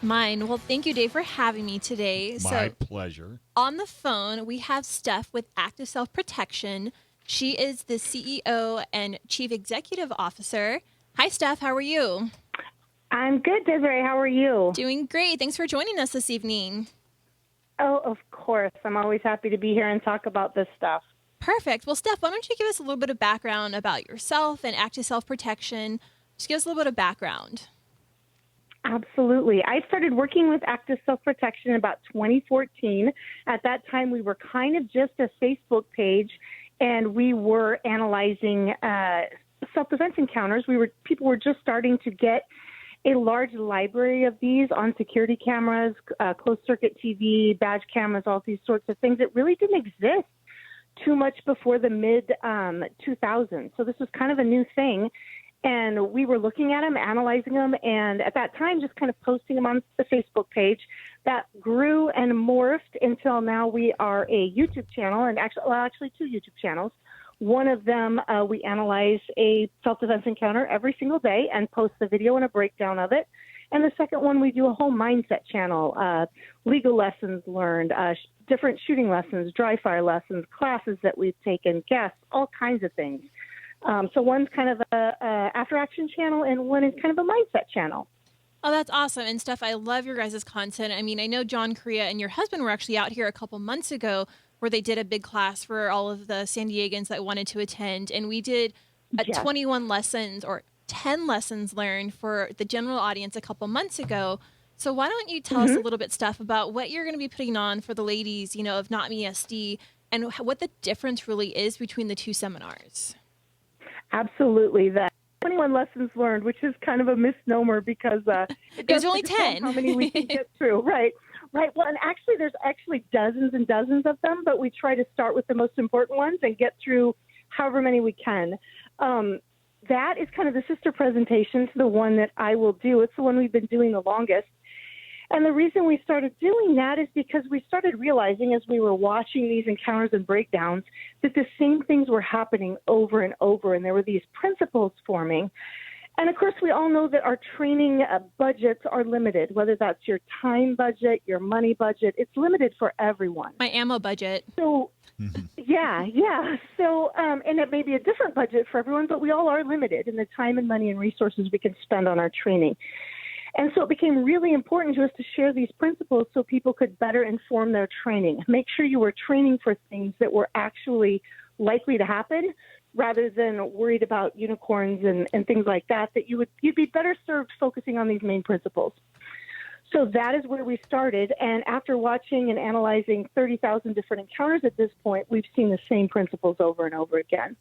Mine. Well, thank you, Dave, for having me today. My pleasure. On the phone, we have Steph with Active Self-Protection. She is the CEO and Chief Executive Officer. Hi, Steph. How are you? I'm good, Desiree. How are you? Doing great. Thanks for joining us this evening. Oh, of course. I'm always happy to be here and talk about this stuff. Perfect. Well, Steph, why don't you give us a little bit of background about yourself and Active Self-Protection? Just give us a little bit of background. Absolutely. I started working with Active Self-Protection in about 2014. At that time, we were kind of just a Facebook page, and we were analyzing self-defense encounters. People were just starting to get a large library of these on security cameras, closed-circuit TV, badge cameras, all these sorts of things. It really didn't exist too much before the mid-2000s. So this was kind of a new thing. And we were looking at them, analyzing them, and at that time, just kind of posting them on the Facebook page. That grew and morphed until now we are a YouTube channel, and actually two YouTube channels. One of them, we analyze a self-defense encounter every single day and post the video and a breakdown of it. And the second one, we do a whole mindset channel, legal lessons learned, different shooting lessons, dry fire lessons, classes that we've taken, guests, all kinds of things. So one's kind of a after-action channel, and one is kind of a mindset channel. Oh, that's awesome. And Steph, I love your guys' content. I mean, I know John Correa and your husband were actually out here a couple months ago where they did a big class for all of the San Diegans that wanted to attend. And we did 21 lessons or 10 lessons learned for the general audience a couple months ago. So why don't you tell us a little bit, Steph, about what you're going to be putting on for the ladies, of NOTMESD, and what the difference really is between the two seminars? Absolutely. The 21 lessons learned, which is kind of a misnomer because there's only 10. How many we can get through, right? Right. Well, and actually, there's dozens and dozens of them, but we try to start with the most important ones and get through however many we can. That is kind of the sister presentation to the one that I will do. It's the one we've been doing the longest. And the reason we started doing that is because we started realizing as we were watching these encounters and breakdowns that the same things were happening over and over, and there were these principles forming. And, of course, we all know that our training budgets are limited, whether that's your time budget, your money budget. It's limited for everyone. My ammo budget. So, yeah. So, and it may be a different budget for everyone, but we all are limited in the time and money and resources we can spend on our training. And so it became really important to us to share these principles so people could better inform their training. Make sure you were training for things that were actually likely to happen rather than worried about unicorns and things like that, you'd be better served focusing on these main principles. So that is where we started. And after watching and analyzing 30,000 different encounters at this point, we've seen the same principles over and over again.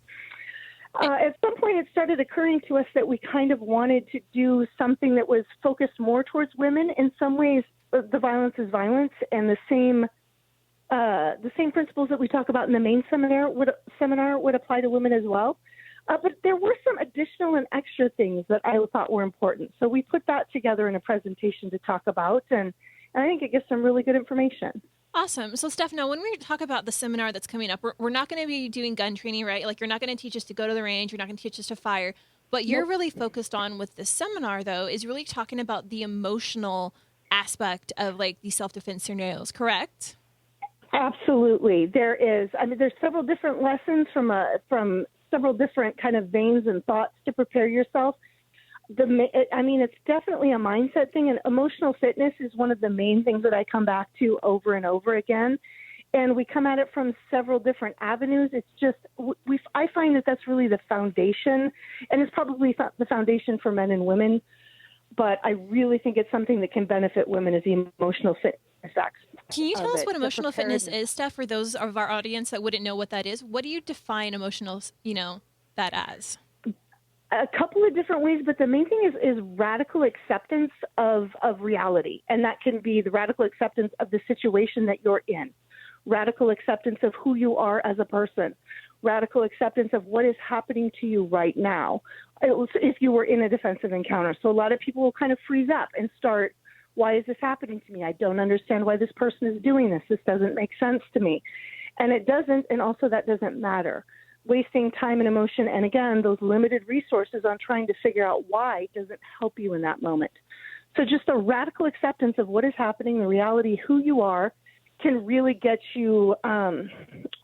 At some point, it started occurring to us that we kind of wanted to do something that was focused more towards women. In some ways, the violence is violence, and the same principles that we talk about in the main seminar would apply to women as well. But there were some additional and extra things that I thought were important. So we put that together in a presentation to talk about, and I think it gives some really good information. Awesome. So, Steph, now when we talk about the seminar that's coming up, we're not going to be doing gun training, right? Like, you're not going to teach us to go to the range. You're not going to teach us to fire. What you're really focused on with this seminar, though, is really talking about the emotional aspect of, like, these self-defense scenarios, correct? Absolutely. There is. I mean, there's several different lessons from several different kind of veins and thoughts to prepare yourself. It's definitely a mindset thing, and emotional fitness is one of the main things that I come back to over and over again. And we come at it from several different avenues. It's just, I find that that's really the foundation, and it's probably the foundation for men and women. But I really think it's something that can benefit women as the emotional fitness aspect. Can you tell us what emotional fitness is, Steph, for those of our audience that wouldn't know what that is? What do you define emotional, that as? A couple of different ways, but the main thing is radical acceptance of reality. And that can be the radical acceptance of the situation that you're in, radical acceptance of who you are as a person, radical acceptance of what is happening to you right now if you were in a defensive encounter. So a lot of people will kind of freeze up and start, why is this happening to me? I don't understand why this person is doing this. This doesn't make sense to me. And it doesn't, and also that doesn't matter. Wasting time and emotion, and again, those limited resources on trying to figure out why doesn't help you in that moment. So just a radical acceptance of what is happening, the reality, who you are, can really get you on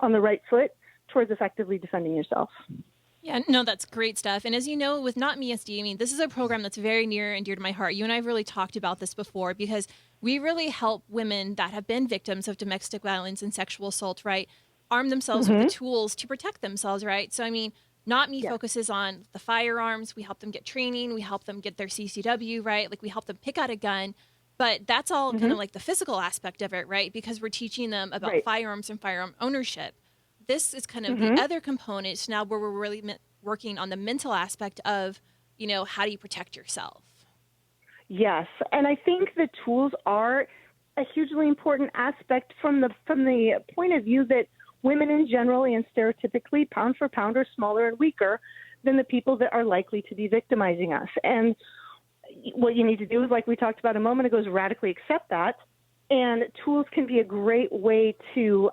the right foot towards effectively defending yourself. Yeah, no, that's great stuff. And as you know, with NOTMESD, I mean, this is a program that's very near and dear to my heart. You and I have really talked about this before because we really help women that have been victims of domestic violence and sexual assault, right, arm themselves with the tools to protect themselves, right? So, I mean, Not Me focuses on the firearms. We help them get training. We help them get their CCW, right? Like we help them pick out a gun. But that's all kind of like the physical aspect of it, right? Because we're teaching them about firearms and firearm ownership. This is kind of the other component now where we're really working on the mental aspect of, you know, how do you protect yourself? Yes, and I think the tools are a hugely important aspect from the point of view that women in general and stereotypically, pound for pound, are smaller and weaker than the people that are likely to be victimizing us. And what you need to do is, like we talked about a moment ago, is radically accept that. And tools can be a great way to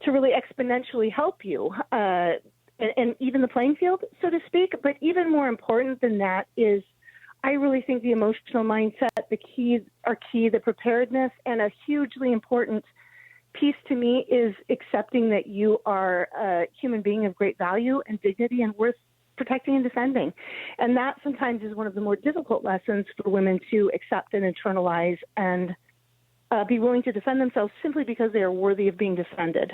really exponentially help you and even the playing field, so to speak. But even more important than that is, I really think the emotional mindset, the preparedness, and a hugely important piece to me is accepting that you are a human being of great value and dignity and worth protecting and defending. And that sometimes is one of the more difficult lessons for women to accept and internalize and be willing to defend themselves simply because they are worthy of being defended.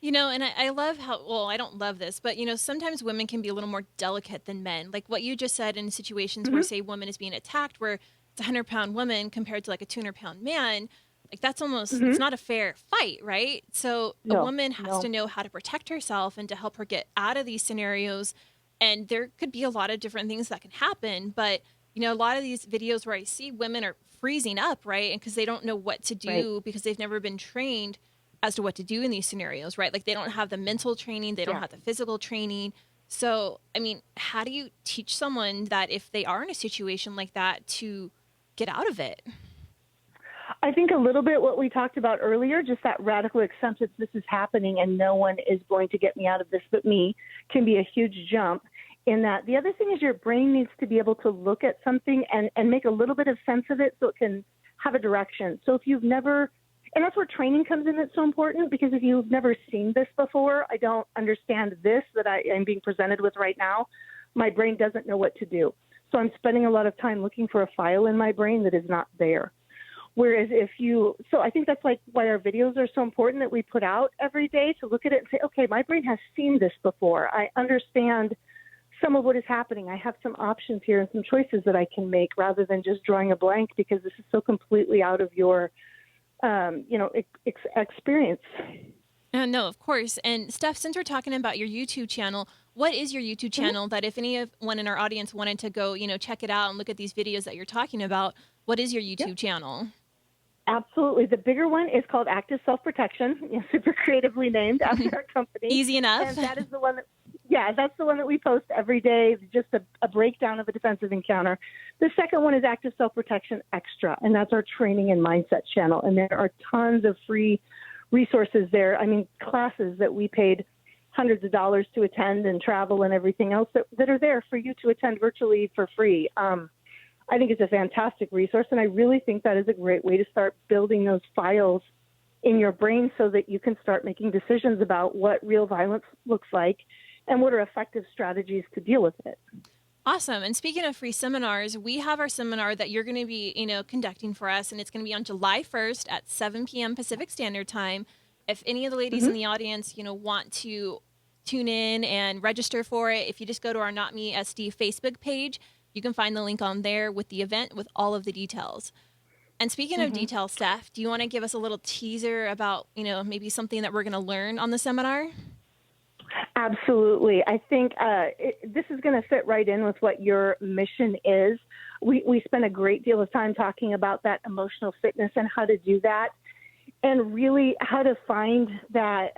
You know, and I love how, well, I don't love this, but, you know, sometimes women can be a little more delicate than men. Like what you just said in situations where, say, a woman is being attacked, where it's a 100-pound woman compared to like a 200-pound man, like that's almost, it's not a fair fight, right? So a woman has to know how to protect herself and to help her get out of these scenarios. And there could be a lot of different things that can happen. But, you know, a lot of these videos where I see women are freezing up, right? And because they don't know what to do because they've never been trained as to what to do in these scenarios, right? Like they don't have the mental training, they don't have the physical training. So, I mean, how do you teach someone that if they are in a situation like that to get out of it? I think a little bit what we talked about earlier, just that radical acceptance, this is happening and no one is going to get me out of this but me, can be a huge jump in that. The other thing is your brain needs to be able to look at something and make a little bit of sense of it so it can have a direction. So if you've never, and that's where training comes in, that's so important, because if you've never seen this before, I don't understand this that I am being presented with right now, my brain doesn't know what to do. So I'm spending a lot of time looking for a file in my brain that is not there. Whereas so I think that's like why our videos are so important that we put out every day, to look at it and say, okay, my brain has seen this before. I understand some of what is happening. I have some options here and some choices that I can make rather than just drawing a blank because this is so completely out of your, experience. No, of course. And Steph, since we're talking about your YouTube channel, what is your YouTube channel that if anyone in our audience wanted to go, you know, check it out and look at these videos that you're talking about, what is your YouTube channel? Absolutely. The bigger one is called Active Self-Protection, super creatively named after our company. Easy enough. And that is the one that's the one that we post every day, just a breakdown of a defensive encounter. The second one is Active Self-Protection Extra, and that's our training and mindset channel. And there are tons of free resources there. I mean, classes that we paid hundreds of dollars to attend and travel and everything else that are there for you to attend virtually for free. I think it's a fantastic resource, and I really think that is a great way to start building those files in your brain so that you can start making decisions about what real violence looks like and what are effective strategies to deal with it. Awesome. And speaking of free seminars, we have our seminar that you're going to be, you know, conducting for us, and it's going to be on July 1st at 7 p.m. Pacific Standard Time. If any of the ladies in the audience, you know, want to tune in and register for it, if you just go to our NOTMESD Facebook page, you can find the link on there with the event with all of the details. And speaking of details, Steph, do you want to give us a little teaser about, you know, maybe something that we're going to learn on the seminar? Absolutely. I think this is going to fit right in with what your mission is. We spend a great deal of time talking about that emotional fitness and how to do that, and really how to find that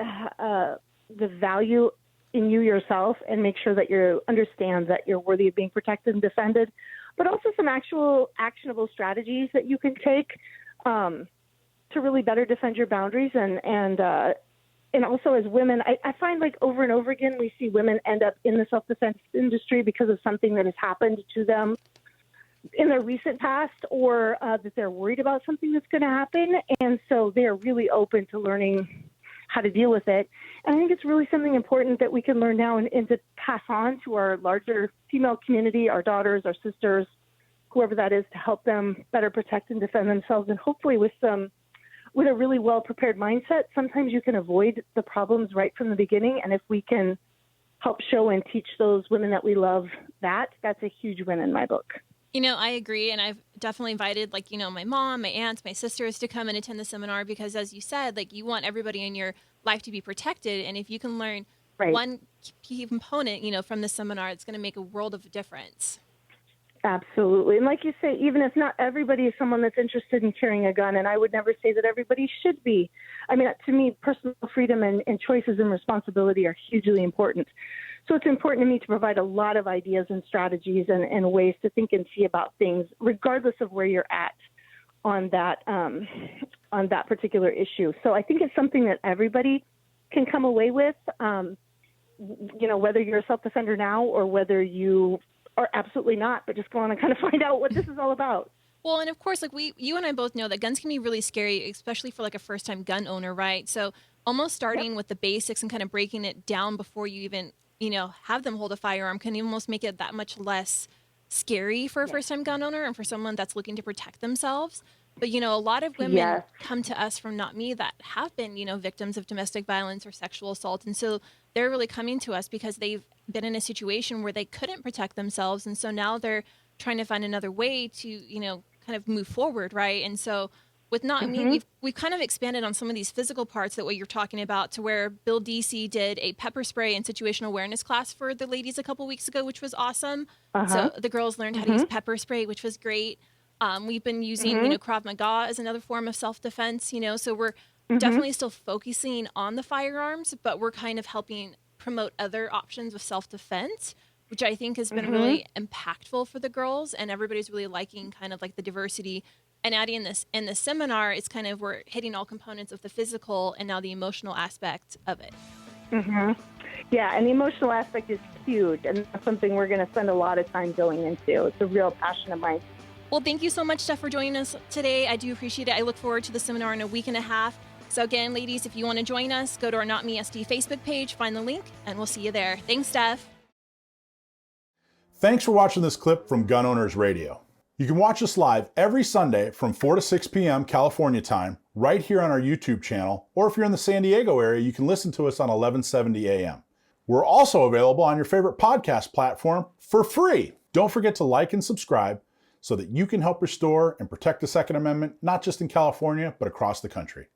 the value in you yourself and make sure that you understand that you're worthy of being protected and defended, but also some actual actionable strategies that you can take to really better defend your boundaries. And also as women, I find like over and over again, we see women end up in the self-defense industry because of something that has happened to them in their recent past, or that they're worried about something that's going to happen. And so they're really open to learning how to deal with it. And I think it's really something important that we can learn now and to pass on to our larger female community, our daughters, our sisters, whoever that is, to help them better protect and defend themselves. And hopefully with a really well-prepared mindset, sometimes you can avoid the problems right from the beginning. And if we can help show and teach those women that we love that's a huge win in my book. I agree. And I've definitely invited, my mom, my aunts, my sisters to come and attend the seminar because, as you said, you want everybody in your life to be protected. And if you can learn one key component, from the seminar, it's going to make a world of difference. Absolutely. And like you say, even if not everybody is someone that's interested in carrying a gun, and I would never say that everybody should be. I mean, to me, personal freedom and choices and responsibility are hugely important. So it's important to me to provide a lot of ideas and strategies and ways to think and see about things, regardless of where you're at on that particular issue. So I think it's something that everybody can come away with, whether you're a self-defender now or whether you are absolutely not, but just go on and kind of find out what this is all about. Well, and of course, you and I both know that guns can be really scary, especially for a first-time gun owner, right? So almost starting with the basics and kind of breaking it down before you even have them hold a firearm can almost make it that much less scary for a first-time gun owner and for someone that's looking to protect themselves. But, a lot of women come to us from Not Me that have been, victims of domestic violence or sexual assault. And so they're really coming to us because they've been in a situation where they couldn't protect themselves. And so now they're trying to find another way to, kind of move forward, right? And so with Not Me, we've kind of expanded on some of these physical parts that what you're talking about, to where Bill Desi did a pepper spray and situational awareness class for the ladies a couple weeks ago, which was awesome. So the girls learned how to use pepper spray, which was great. We've been using, Krav Maga as another form of self-defense, so we're definitely still focusing on the firearms, but we're kind of helping promote other options of self-defense, which I think has been really impactful for the girls, and everybody's really liking kind of the diversity. And adding this in the seminar, it's kind of, we're hitting all components of the physical and now the emotional aspect of it. Yeah, and the emotional aspect is huge, and that's something we're going to spend a lot of time going into. It's a real passion of mine. Well, thank you so much, Steph, for joining us today. I do appreciate it. I look forward to the seminar in a week and a half. So again, ladies, if you want to join us, go to our NotMeSD Facebook page, find the link, and we'll see you there. Thanks, Steph. Thanks for watching this clip from Gun Owners Radio. You can watch us live every Sunday from 4 to 6 p.m. California time, right here on our YouTube channel, or if you're in the San Diego area, you can listen to us on 1170 a.m. We're also available on your favorite podcast platform for free. Don't forget to like and subscribe so that you can help restore and protect the Second Amendment, not just in California, but across the country.